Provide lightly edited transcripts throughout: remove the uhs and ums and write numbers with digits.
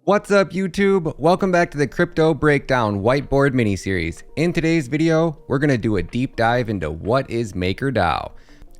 What's up YouTube? Welcome back to the Crypto Breakdown Whiteboard mini-series. In today's video, we're going to do a deep dive into what is MakerDao.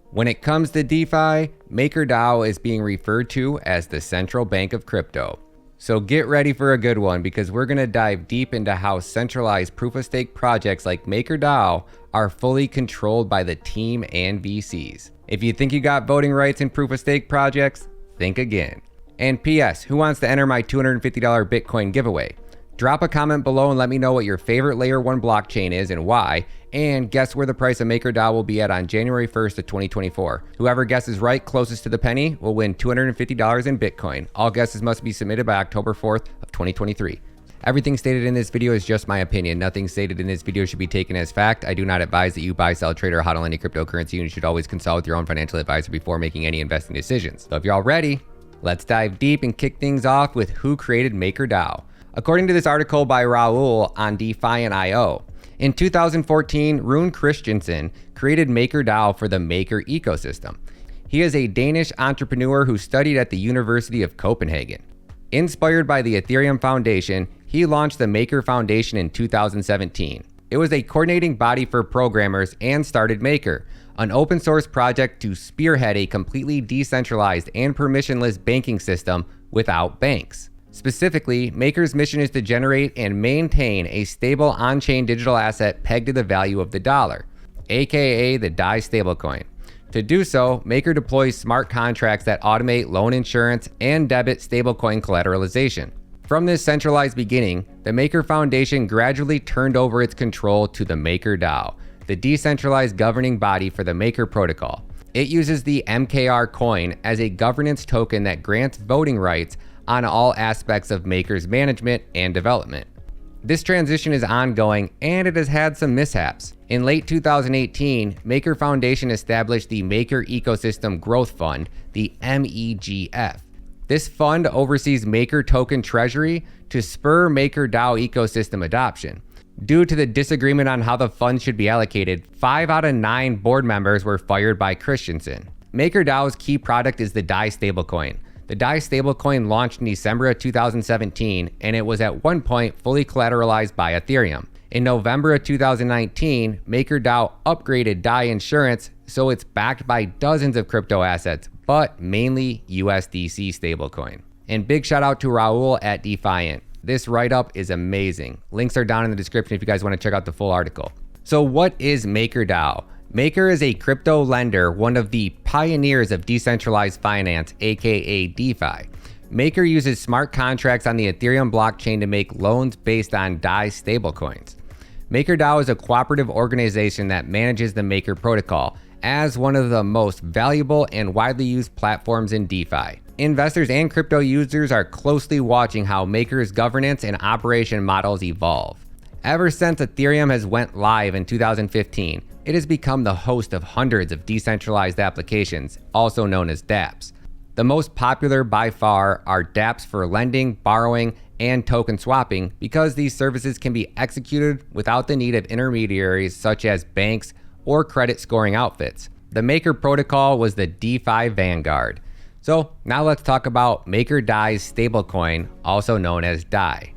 When it comes to DeFi, MakerDao is being referred to as the central bank of crypto. So get ready for a good one because we're going to dive deep into how centralized proof-of-stake projects like MakerDao are fully controlled by the team and VCs. If you think you got voting rights in proof-of-stake projects, think again. And PS, who wants to enter my $250 Bitcoin giveaway? Drop a comment below and let me know what your favorite layer 1 blockchain is and why, and guess where the price of MakerDao will be at on January 1st of 2024. Whoever guesses right closest to the penny will win $250 in Bitcoin. All guesses must be submitted by October 4th of 2023. Everything stated in this video is just my opinion. Nothing stated in this video should be taken as fact. I do not advise that you buy, sell, trade, or hodl any cryptocurrency, and you should always consult with your own financial advisor before making any investing decisions. So if you're all ready, let's dive deep and kick things off with who created MakerDao. According to this article by Raul on Defiant.io, in 2014, Rune Christensen created MakerDao for the Maker ecosystem. He is a Danish entrepreneur who studied at the University of Copenhagen. Inspired by the Ethereum Foundation, he launched the Maker Foundation in 2017. It was a coordinating body for programmers and started Maker, an open source project to spearhead a completely decentralized and permissionless banking system without banks. Specifically, Maker's mission is to generate and maintain a stable on-chain digital asset pegged to the value of the dollar, aka the Dai Stablecoin. To do so, Maker deploys smart contracts that automate loan insurance and debit stablecoin collateralization. From this centralized beginning, the Maker Foundation gradually turned over its control to the MakerDao, the decentralized governing body for the Maker protocol. It uses the MKR coin as a governance token that grants voting rights on all aspects of Maker's management and development. This transition is ongoing and it has had some mishaps. In late 2018, Maker Foundation established the Maker Ecosystem Growth Fund, the MEGF. This fund oversees Maker token treasury to spur MakerDao ecosystem adoption. Due to the disagreement on how the funds should be allocated, 5 out of 9 board members were fired by Christensen. MakerDao's key product is the Dai Stablecoin. The Dai Stablecoin launched in December of 2017, and it was at one point fully collateralized by Ethereum. In November of 2019, MakerDao upgraded Dai Insurance, so it's backed by dozens of crypto assets, but mainly USDC stablecoin. And big shout out to Raul at Defiant. This write-up is amazing. Links are down in the description if you guys want to check out the full article. So what is MakerDao? Maker is a crypto lender, one of the pioneers of decentralized finance, aka DeFi. Maker uses smart contracts on the Ethereum blockchain to make loans based on Dai stablecoins. MakerDao is a cooperative organization that manages the Maker protocol as one of the most valuable and widely used platforms in DeFi. Investors and crypto users are closely watching how Maker's governance and operation models evolve. Ever since Ethereum has went live in 2015, it has become the host of hundreds of decentralized applications, also known as dApps. The most popular by far are dApps for lending, borrowing, and token swapping because these services can be executed without the need of intermediaries such as banks or credit scoring outfits. The Maker protocol was the DeFi vanguard. So now let's talk about MakerDAO's stablecoin, also known as Dai.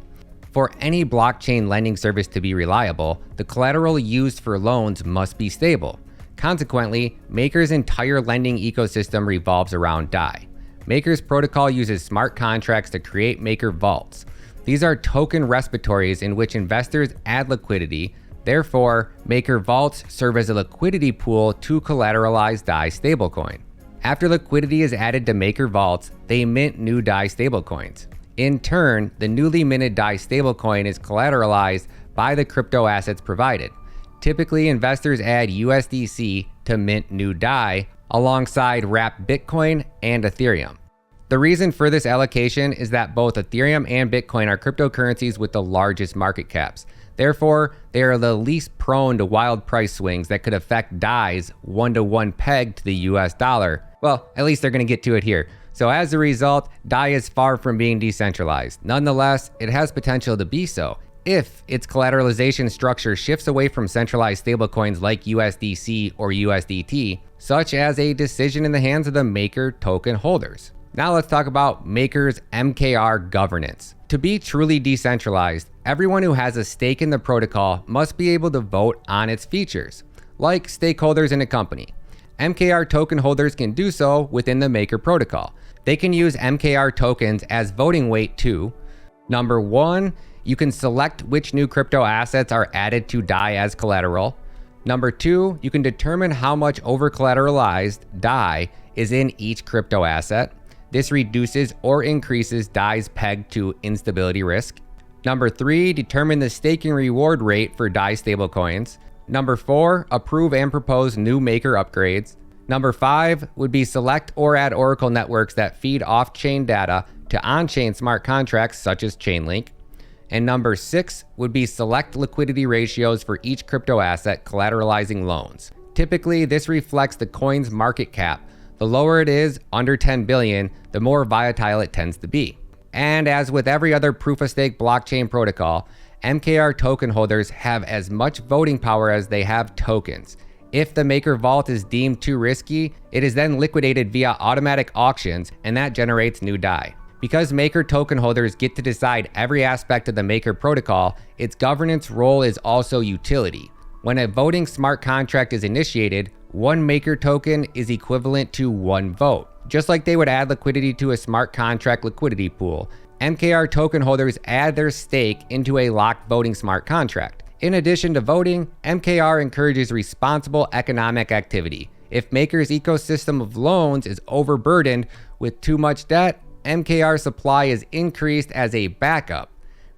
For any blockchain lending service to be reliable, the collateral used for loans must be stable. Consequently, Maker's entire lending ecosystem revolves around Dai. Maker's protocol uses smart contracts to create Maker vaults. These are token repositories in which investors add liquidity. Therefore, Maker vaults serve as a liquidity pool to collateralize Dai stablecoin. After liquidity is added to Maker vaults, they mint new Dai stablecoins. In turn, the newly minted Dai stablecoin is collateralized by the crypto assets provided. Typically, investors add USDC to mint new Dai alongside wrapped Bitcoin and Ethereum. The reason for this allocation is that both Ethereum and Bitcoin are cryptocurrencies with the largest market caps. Therefore, they are the least prone to wild price swings that could affect Dai's 1-to-1 peg to the US dollar. Well, at least they're going to get to it here. So as a result, Dai is far from being decentralized. Nonetheless, it has potential to be so if its collateralization structure shifts away from centralized stablecoins like USDC or USDT, such as a decision in the hands of the Maker token holders. Now let's talk about Maker's MKR governance. To be truly decentralized, everyone who has a stake in the protocol must be able to vote on its features, like stakeholders in a company. MKR token holders can do so within the Maker protocol. They can use MKR tokens as voting weight too. Number 1, you can select which new crypto assets are added to Dai as collateral. Number 2, you can determine how much over-collateralized Dai is in each crypto asset. This reduces or increases Dai's peg to instability risk. Number 3, determine the staking reward rate for Dai stablecoins. Number 4, approve and propose new Maker upgrades. Number 5 would be select or add Oracle networks that feed off-chain data to on-chain smart contracts such as Chainlink. And number 6 would be select liquidity ratios for each crypto asset collateralizing loans. Typically, this reflects the coin's market cap. The lower it is, under 10 billion, the more volatile it tends to be. And as with every other proof-of-stake blockchain protocol, MKR token holders have as much voting power as they have tokens. If the Maker vault is deemed too risky, it is then liquidated via automatic auctions, and that generates new Dai. Because Maker token holders get to decide every aspect of the Maker protocol, its governance role is also utility. When a voting smart contract is initiated, one Maker token is equivalent to one vote. Just like they would add liquidity to a smart contract liquidity pool, MKR token holders add their stake into a locked voting smart contract. In addition to voting, MKR encourages responsible economic activity. If Maker's ecosystem of loans is overburdened with too much debt, MKR supply is increased as a backup,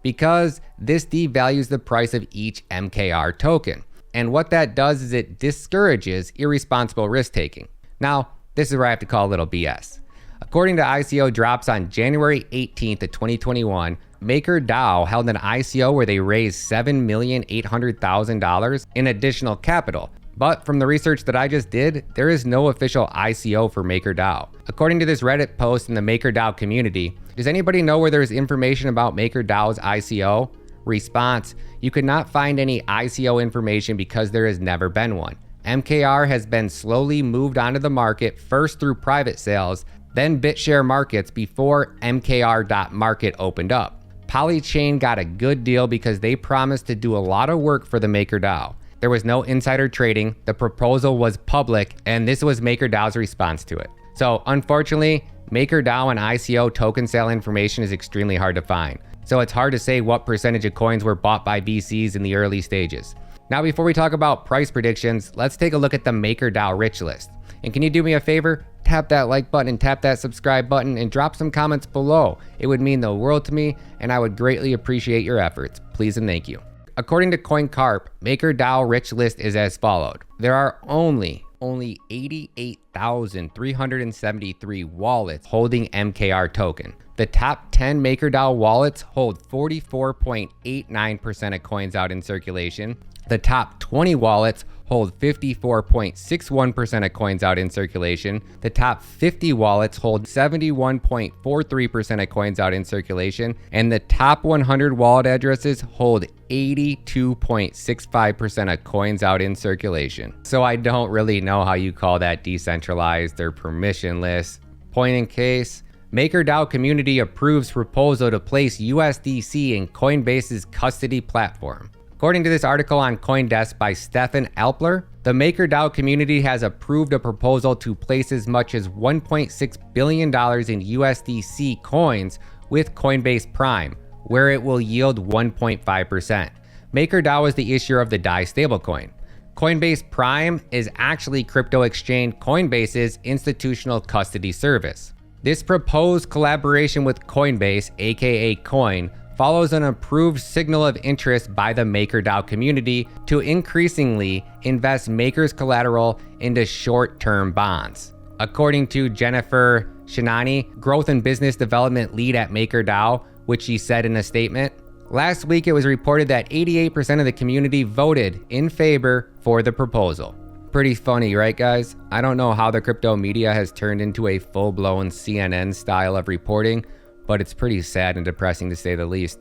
because this devalues the price of each MKR token. And what that does is it discourages irresponsible risk taking. Now, this is where I have to call a little BS. According to ICO drops on January 18th of 2021, MakerDao held an ICO where they raised $7,800,000 in additional capital. But from the research that I just did, there is no official ICO for MakerDao. According to this Reddit post in the MakerDao community, does anybody know where there's information about MakerDao's ICO? Response: you could not find any ICO information because there has never been one. MKR has been slowly moved onto the market, first through private sales, then BitShare markets before MKR.market opened up. Polychain got a good deal because they promised to do a lot of work for the MakerDao. There was no insider trading, the proposal was public, and this was MakerDao's response to it. So unfortunately, MakerDao and ICO token sale information is extremely hard to find. So it's hard to say what percentage of coins were bought by VCs in the early stages. Now, before we talk about price predictions, let's take a look at the MakerDao RichList. And can you do me a favor? Tap that like button and tap that subscribe button and drop some comments below. It would mean the world to me, and I would greatly appreciate your efforts. Please and thank you. According to CoinCarp, MakerDao RichList is as followed. There are only 88,373 wallets holding MKR token. The top 10 MakerDao wallets hold 44.89% of coins out in circulation. The top 20 wallets hold 54.61% of coins out in circulation. The top 50 wallets hold 71.43% of coins out in circulation. And the top 100 wallet addresses hold 82.65% of coins out in circulation. So I don't really know how you call that decentralized or permissionless. Point in case, MakerDao community approves proposal to place USDC in Coinbase's custody platform. According to this article on CoinDesk by Stefan Alpler, the MakerDao community has approved a proposal to place as much as $1.6 billion in USDC coins with Coinbase Prime, where it will yield 1.5%. MakerDao is the issuer of the Dai Stablecoin. Coinbase Prime is actually crypto exchange Coinbase's institutional custody service. This proposed collaboration with Coinbase, aka Coin, follows an approved signal of interest by the MakerDao community to increasingly invest Maker's collateral into short-term bonds. According to Jennifer Shinani, growth and business development lead at MakerDao, which she said in a statement, last week it was reported that 88% of the community voted in favor for the proposal. Pretty funny, right guys? I don't know how the crypto media has turned into a full-blown CNN style of reporting, but it's pretty sad and depressing to say the least.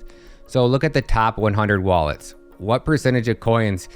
So look at the top 100 wallets. What percentage of coins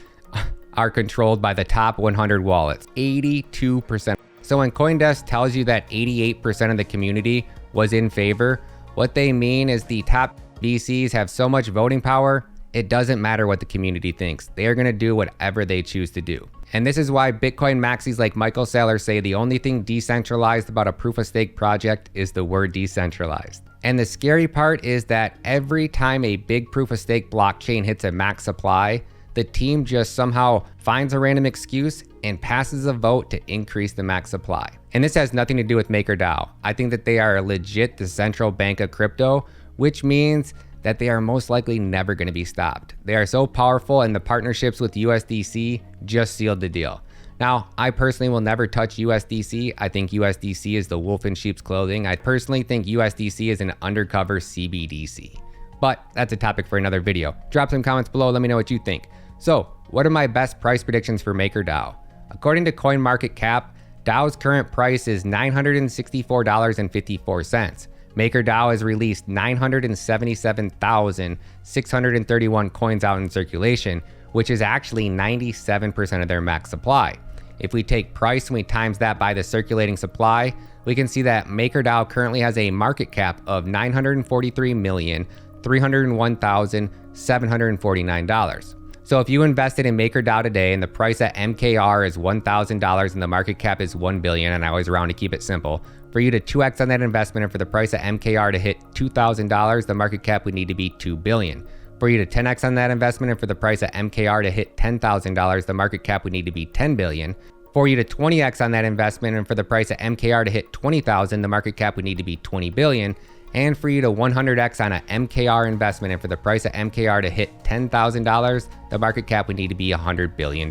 are controlled by the top 100 wallets? 82%. So when CoinDesk tells you that 88% of the community was in favor, what they mean is the top VCs have so much voting power, it doesn't matter what the community thinks. They are going to do whatever they choose to do. And this is why Bitcoin maxis like Michael Saylor say the only thing decentralized about a proof of stake project is the word decentralized. And the scary part is that every time a big proof of stake blockchain hits a max supply, the team just somehow finds a random excuse and passes a vote to increase the max supply. And this has nothing to do with MakerDao. I think that they are legit the central bank of crypto, which means that they are most likely never going to be stopped. They are so powerful, and the partnerships with USDC just sealed the deal. Now, I personally will never touch USDC. I think USDC is the wolf in sheep's clothing. I personally think USDC is an undercover CBDC. But that's a topic for another video. Drop some comments below, let me know what you think. So, what are my best price predictions for MakerDao? According to CoinMarketCap, DAO's current price is $964.54. MakerDao has released 977,631 coins out in circulation, which is actually 97% of their max supply. If we take price and we times that by the circulating supply, we can see that MakerDao currently has a market cap of $943,301,749. So if you invested in MakerDao today and the price at MKR is $1,000 and the market cap is $1 billion, and I always round to keep it simple, for you to 2x on that investment and for the price at MKR to hit $2,000, the market cap would need to be $2 billion. For you to 10x on that investment and for the price at MKR to hit $10,000, the market cap would need to be $10 billion. For you to 20x on that investment and for the price at MKR to hit $20,000, the market cap would need to be $20 billion. And for you to 100x on an MKR investment and for the price of MKR to hit $10,000, the market cap would need to be $100 billion.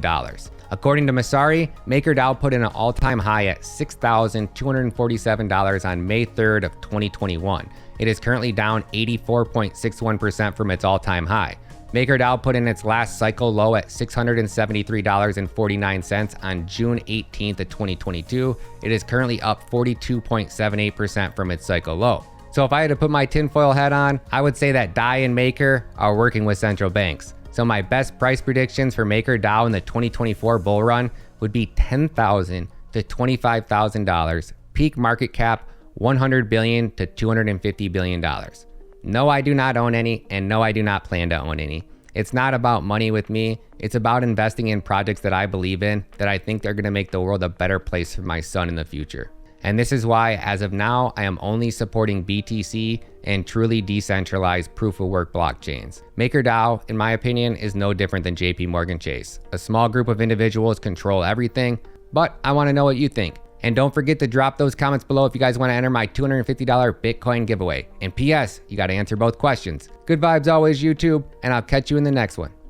According to Masari, MakerDao put in an all-time high at $6,247 on May 3rd of 2021. It is currently down 84.61% from its all-time high. MakerDao put in its last cycle low at $673.49 on June 18th of 2022. It is currently up 42.78% from its cycle low. So if I had to put my tinfoil hat on, I would say that Dai and Maker are working with central banks. So my best price predictions for MakerDao in the 2024 bull run would be $10,000 to $25,000, peak market cap $100 billion to $250 billion. No, I do not own any, and no, I do not plan to own any. It's not about money with me. It's about investing in projects that I believe in, that I think they're going to make the world a better place for my son in the future. And this is why, as of now, I am only supporting BTC and truly decentralized proof-of-work blockchains. MakerDao, in my opinion, is no different than JP Morgan Chase. A small group of individuals control everything, but I want to know what you think. And don't forget to drop those comments below if you guys want to enter my $250 Bitcoin giveaway. And PS, you got to answer both questions. Good vibes always, YouTube, and I'll catch you in the next one.